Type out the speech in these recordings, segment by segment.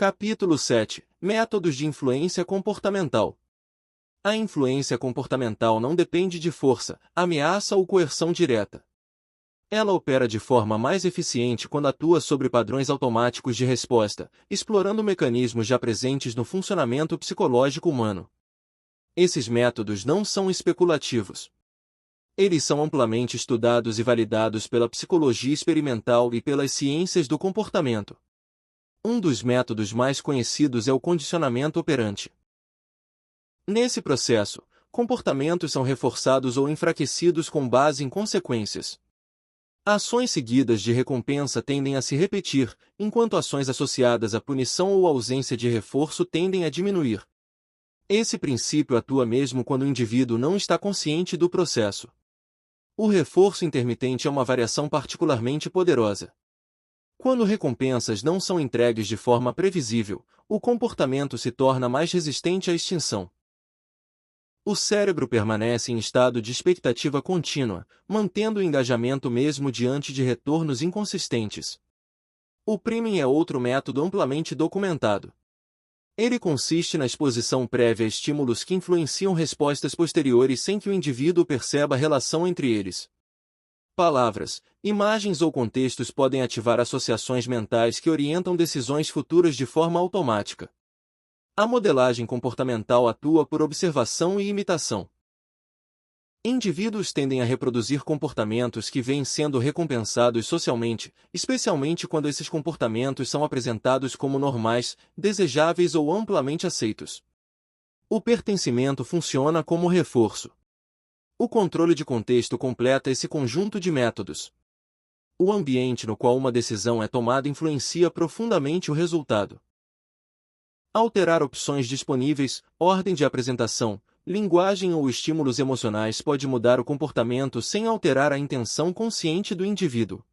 Capítulo 7. Métodos de influência comportamental. A influência comportamental não depende de força, ameaça ou coerção direta. Ela opera de forma mais eficiente quando atua sobre padrões automáticos de resposta, explorando mecanismos já presentes no funcionamento psicológico humano. Esses métodos não são especulativos. Eles são amplamente estudados e validados pela psicologia experimental e pelas ciências do comportamento. Um dos métodos mais conhecidos é o condicionamento operante. Nesse processo, comportamentos são reforçados ou enfraquecidos com base em consequências. Ações seguidas de recompensa tendem a se repetir, enquanto ações associadas à punição ou ausência de reforço tendem a diminuir. Esse princípio atua mesmo quando o indivíduo não está consciente do processo. O reforço intermitente é uma variação particularmente poderosa. Quando recompensas não são entregues de forma previsível, o comportamento se torna mais resistente à extinção. O cérebro permanece em estado de expectativa contínua, mantendo o engajamento mesmo diante de retornos inconsistentes. O priming é outro método amplamente documentado. Ele consiste na exposição prévia a estímulos que influenciam respostas posteriores sem que o indivíduo perceba a relação entre eles. Palavras, imagens ou contextos podem ativar associações mentais que orientam decisões futuras de forma automática. A modelagem comportamental atua por observação e imitação. Indivíduos tendem a reproduzir comportamentos que vêm sendo recompensados socialmente, especialmente quando esses comportamentos são apresentados como normais, desejáveis ou amplamente aceitos. O pertencimento funciona como reforço. O controle de contexto completa esse conjunto de métodos. O ambiente no qual uma decisão é tomada influencia profundamente o resultado. Alterar opções disponíveis, ordem de apresentação, linguagem ou estímulos emocionais pode mudar o comportamento sem alterar a intenção consciente do indivíduo.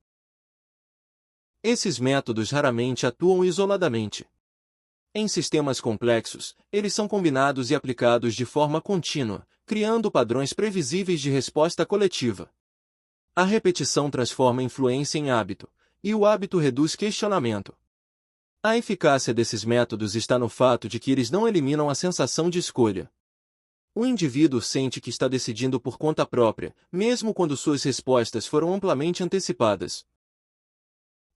Esses métodos raramente atuam isoladamente. Em sistemas complexos, eles são combinados e aplicados de forma contínua, criando padrões previsíveis de resposta coletiva. A repetição transforma influência em hábito, e o hábito reduz questionamento. A eficácia desses métodos está no fato de que eles não eliminam a sensação de escolha. O indivíduo sente que está decidindo por conta própria, mesmo quando suas respostas foram amplamente antecipadas.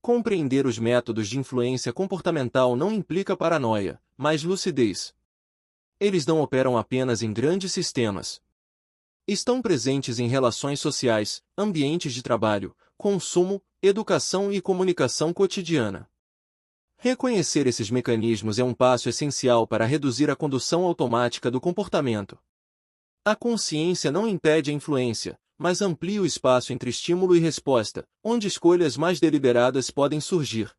Compreender os métodos de influência comportamental não implica paranoia, mas lucidez. Eles não operam apenas em grandes sistemas. Estão presentes em relações sociais, ambientes de trabalho, consumo, educação e comunicação cotidiana. Reconhecer esses mecanismos é um passo essencial para reduzir a condução automática do comportamento. A consciência não impede a influência, mas amplia o espaço entre estímulo e resposta, onde escolhas mais deliberadas podem surgir.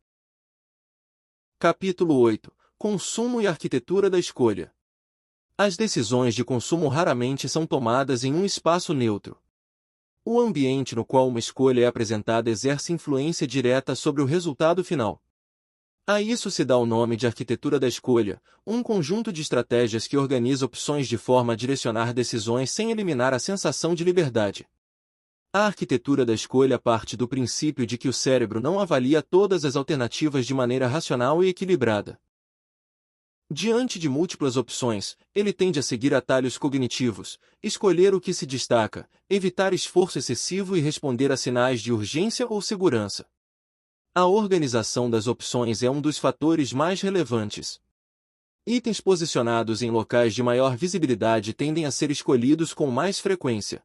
Capítulo 8. Consumo e arquitetura da escolha. As decisões de consumo raramente são tomadas em um espaço neutro. O ambiente no qual uma escolha é apresentada exerce influência direta sobre o resultado final. A isso se dá o nome de arquitetura da escolha, um conjunto de estratégias que organiza opções de forma a direcionar decisões sem eliminar a sensação de liberdade. A arquitetura da escolha parte do princípio de que o cérebro não avalia todas as alternativas de maneira racional e equilibrada. Diante de múltiplas opções, ele tende a seguir atalhos cognitivos, escolher o que se destaca, evitar esforço excessivo e responder a sinais de urgência ou segurança. A organização das opções é um dos fatores mais relevantes. Itens posicionados em locais de maior visibilidade tendem a ser escolhidos com mais frequência.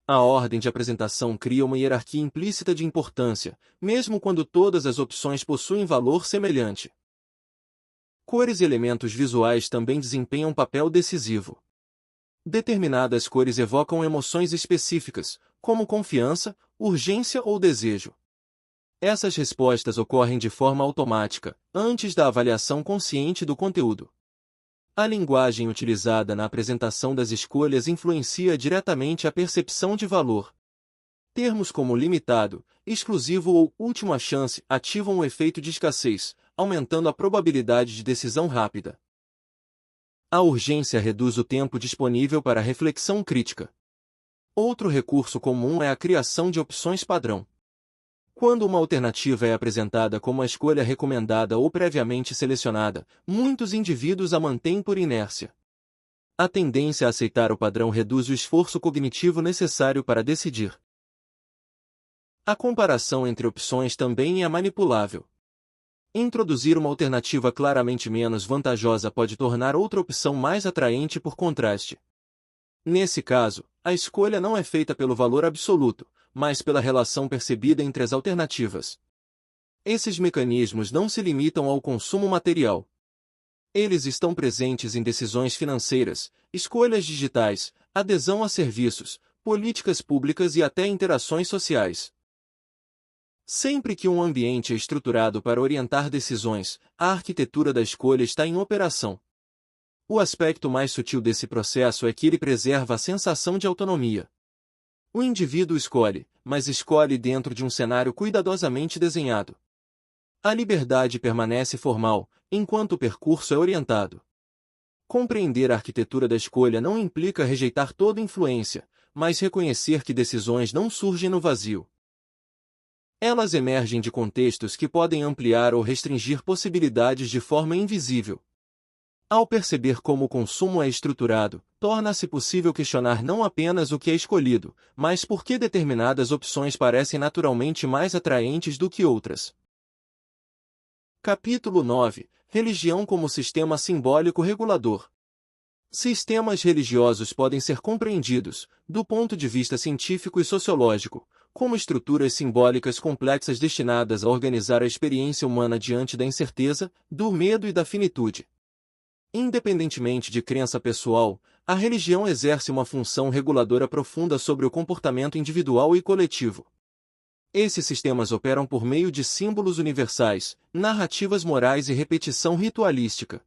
A ordem de apresentação cria uma hierarquia implícita de importância, mesmo quando todas as opções possuem valor semelhante. Cores e elementos visuais também desempenham um papel decisivo. Determinadas cores evocam emoções específicas, como confiança, urgência ou desejo. Essas respostas ocorrem de forma automática, antes da avaliação consciente do conteúdo. A linguagem utilizada na apresentação das escolhas influencia diretamente a percepção de valor. Termos como limitado, exclusivo ou última chance ativam o efeito de escassez, aumentando a probabilidade de decisão rápida. A urgência reduz o tempo disponível para reflexão crítica. Outro recurso comum é a criação de opções padrão. Quando uma alternativa é apresentada como a escolha recomendada ou previamente selecionada, muitos indivíduos a mantêm por inércia. A tendência a aceitar o padrão reduz o esforço cognitivo necessário para decidir. A comparação entre opções também é manipulável. Introduzir uma alternativa claramente menos vantajosa pode tornar outra opção mais atraente por contraste. Nesse caso, a escolha não é feita pelo valor absoluto, mas pela relação percebida entre as alternativas. Esses mecanismos não se limitam ao consumo material. Eles estão presentes em decisões financeiras, escolhas digitais, adesão a serviços, políticas públicas e até interações sociais. Sempre que um ambiente é estruturado para orientar decisões, a arquitetura da escolha está em operação. O aspecto mais sutil desse processo é que ele preserva a sensação de autonomia. O indivíduo escolhe, mas escolhe dentro de um cenário cuidadosamente desenhado. A liberdade permanece formal, enquanto o percurso é orientado. Compreender a arquitetura da escolha não implica rejeitar toda influência, mas reconhecer que decisões não surgem no vazio. Elas emergem de contextos que podem ampliar ou restringir possibilidades de forma invisível. Ao perceber como o consumo é estruturado, torna-se possível questionar não apenas o que é escolhido, mas por que determinadas opções parecem naturalmente mais atraentes do que outras. Capítulo 9. Religião como sistema simbólico regulador. Sistemas religiosos podem ser compreendidos, do ponto de vista científico e sociológico, como estruturas simbólicas complexas destinadas a organizar a experiência humana diante da incerteza, do medo e da finitude. Independentemente de crença pessoal, a religião exerce uma função reguladora profunda sobre o comportamento individual e coletivo. Esses sistemas operam por meio de símbolos universais, narrativas morais e repetição ritualística.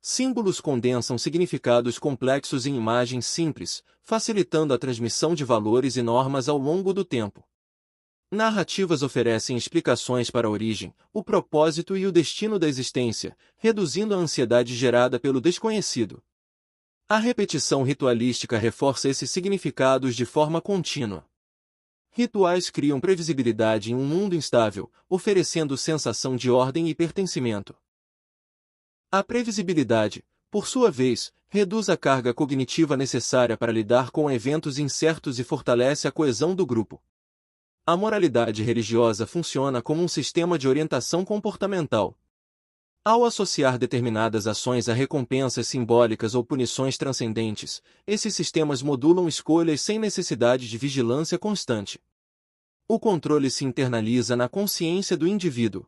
Símbolos condensam significados complexos em imagens simples, facilitando a transmissão de valores e normas ao longo do tempo. Narrativas oferecem explicações para a origem, o propósito e o destino da existência, reduzindo a ansiedade gerada pelo desconhecido. A repetição ritualística reforça esses significados de forma contínua. Rituais criam previsibilidade em um mundo instável, oferecendo sensação de ordem e pertencimento. A previsibilidade, por sua vez, reduz a carga cognitiva necessária para lidar com eventos incertos e fortalece a coesão do grupo. A moralidade religiosa funciona como um sistema de orientação comportamental. Ao associar determinadas ações a recompensas simbólicas ou punições transcendentes, esses sistemas modulam escolhas sem necessidade de vigilância constante. O controle se internaliza na consciência do indivíduo.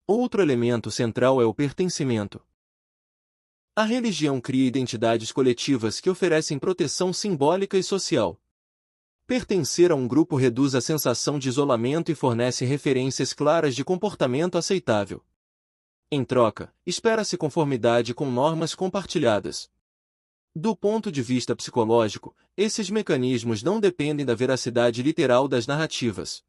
Outro elemento central é o pertencimento. A religião cria identidades coletivas que oferecem proteção simbólica e social. Pertencer a um grupo reduz a sensação de isolamento e fornece referências claras de comportamento aceitável. Em troca, espera-se conformidade com normas compartilhadas. Do ponto de vista psicológico, esses mecanismos não dependem da veracidade literal das narrativas.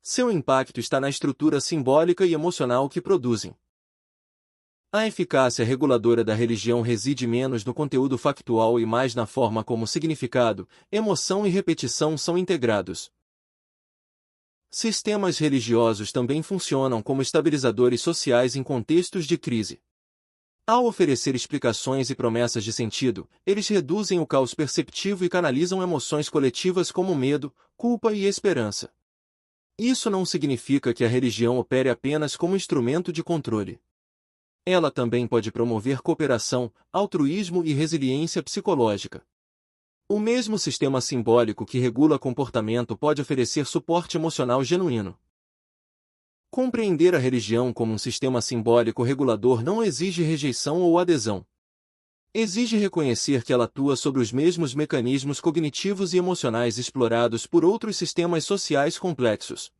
Seu impacto está na estrutura simbólica e emocional que produzem. A eficácia reguladora da religião reside menos no conteúdo factual e mais na forma como significado, emoção e repetição são integrados. Sistemas religiosos também funcionam como estabilizadores sociais em contextos de crise. Ao oferecer explicações e promessas de sentido, eles reduzem o caos perceptivo e canalizam emoções coletivas como medo, culpa e esperança. Isso não significa que a religião opere apenas como instrumento de controle. Ela também pode promover cooperação, altruísmo e resiliência psicológica. O mesmo sistema simbólico que regula comportamento pode oferecer suporte emocional genuíno. Compreender a religião como um sistema simbólico regulador não exige rejeição ou adesão. Exige reconhecer que ela atua sobre os mesmos mecanismos cognitivos e emocionais explorados por outros sistemas sociais complexos.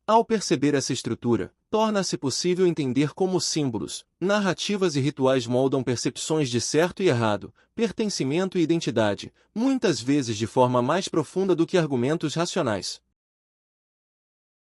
Ao perceber essa estrutura, torna-se possível entender como símbolos, narrativas e rituais moldam percepções de certo e errado, pertencimento e identidade, muitas vezes de forma mais profunda do que argumentos racionais.